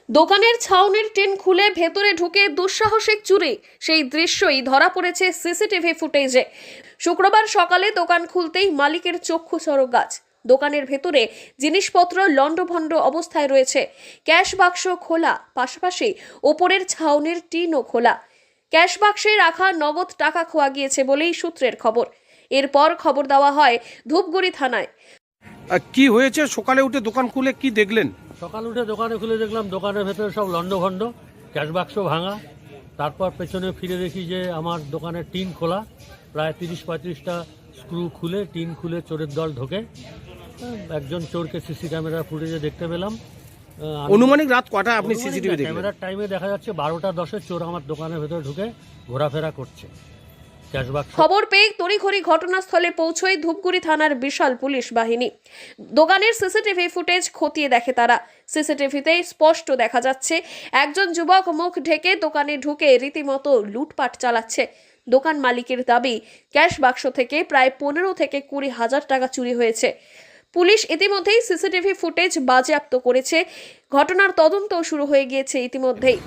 দোকানের ছাউনির টিন খুলে ভেতরে ঢুকে দুঃসাহসিক চুরি, সেই দৃশ্যই ধরা পড়েছে সিসিটিভি ফুটেজে। শুক্রবার সকালে দোকান খুলতেই মালিকের চক্ষু চড়ক। দোকানের ভেতরে জিনিসপত্র লণ্ডভণ্ড অবস্থায় রয়েছে। ক্যাশ বাক্স খোলা, পাশাপাশি ওপরের ছাউনির টিনও খোলা। ক্যাশ বাক্সে রাখা নগদ টাকা খোয়া গিয়েছে বলেই সূত্রের খবর। এরপর খবর দেওয়া হয় ধূপগুড়ি থানায়। কি হয়েছে? সকালে উঠে দোকান খুলে কি দেখলেন? সকাল উঠে দোকানে খুলে দেখলাম দোকানের ভেতরে সব লণ্ডভণ্ড, ক্যাশ বাক্স ভাঙা। তারপর পেছনে ফিরে দেখি যে আমার দোকানের টিন খোলা, প্রায় 30-35টা স্ক্রু খুলে টিন খুলে চোরের দল ঢোকে। একজন চোরকে সিসি ক্যামেরার ফুটেজে দেখতে পেলাম। অনুমানিক রাত কটা আপনি সিসিটিভি দেখলেন? ক্যামেরার টাইমে দেখা যাচ্ছে 12টা 10-এ চোর আমার দোকানের ভেতরে ঢুকে ঘোরাফেরা করছে। ক্যাশ বাক্স খবর পেয়ে তড়িঘড়ি ঘটনাস্থলে পৌঁছয় ধূপগুড়ি থানার বিশাল পুলিশ বাহিনী। দোকানের সিসিটিভি ফুটেজ খতিয়ে দেখে তারা। সিসিটিভিতে স্পষ্ট দেখা যাচ্ছে একজন যুবক মুখ ঢেকে দোকানে ঢুকে রীতিমতো লুটপাট চালাচ্ছে। দোকান মালিকের দাবি, ক্যাশ বাক্স থেকে প্রায় 15 থেকে 20 হাজার টাকা চুরি হয়েছে। পুলিশ ইতিমধ্যেই সিসিটিভি ফুটেজ বাজেয়াপ্ত করেছে। ঘটনার তদন্ত শুরু হয়ে গিয়েছে ইতিমধ্যেই।